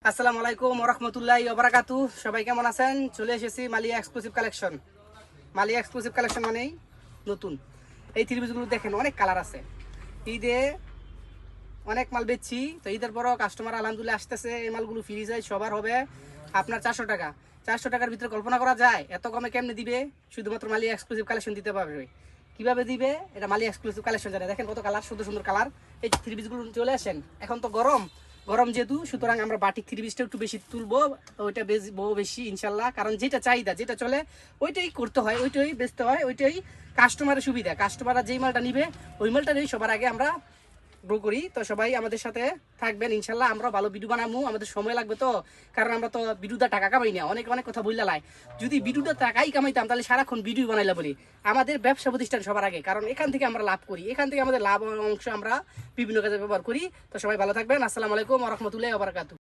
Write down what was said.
আসসালামু আলাইকুম ওরহমতুল্লাহি ওবারাকাতু। সবাই কেমন আছেন? চলে এসেছি Maliya exclusive collection. Maliya exclusive collection মানেই নতুন। এই থ্রি পিসগুলো দেখেন, অনেক কালার আছে। ঈদে অনেক মাল বেচছি, তো ঈদের পরও কাস্টমার আলহামদুলিল্লাহ আসতেছে। এই মালগুলো ফ্রি যায়, সবার হবে আপনার 400 টাকা। 400 টাকার ভিতরে কল্পনা করা যায় এত কমে কেমনে দিবে? শুধুমাত্র মালিয়া এক্সক্লুসিভ কালেকশন দিতে পারবে। কিভাবে দিবে এটা মালিয়া এক্সক্লুসিভ কালেকশন জানে। দেখেন কত কালার, সুন্দর সুন্দর কালার। এই থ্রি পিসগুলো চলে আসেন। এখন তো গরম গরম যেহেতু, সুতরাং আমরা বাটিক থ্রি পিসটা একটু বেশি তুলবো, ওইটা বেচবো বেশি ইনশাল্লাহ। কারণ যেটা চাহিদা, যেটা চলে ওইটাই করতে হয়, ওইটাই বেচতে হয়, ওইটাই কাস্টমারের সুবিধা। কাস্টমাররা যেই মালটা নিবে ওই মালটারই সবার আগে আমরা গ্রো করি। তো সবাই আমাদের সাথে থাকবেন ইনশাল্লাহ। আমরা ভালো ভিডিও বানাবো, আমাদের সময় লাগবে তো, কারণ আমরা তো ভিডিওটা টাকা কামাই না। অনেক অনেক কথা বললে লাই, যদি ভিডিওটা টাকাই কামাইতাম তাহলে সারাক্ষণ ভিডিও বানাইলা বলি। আমাদের ব্যবসা প্রতিষ্ঠান সবার আগে, কারণ এখান থেকে আমরা লাভ করি, এখান থেকে আমাদের লাভ অংশ আমরা বিভিন্ন কাজে ব্যবহার করি। তো সবাই ভালো থাকবেন। আসসালামু আলাইকুম ওয়া রাহমাতুল্লাহি ওয়া বারাকাতুহু।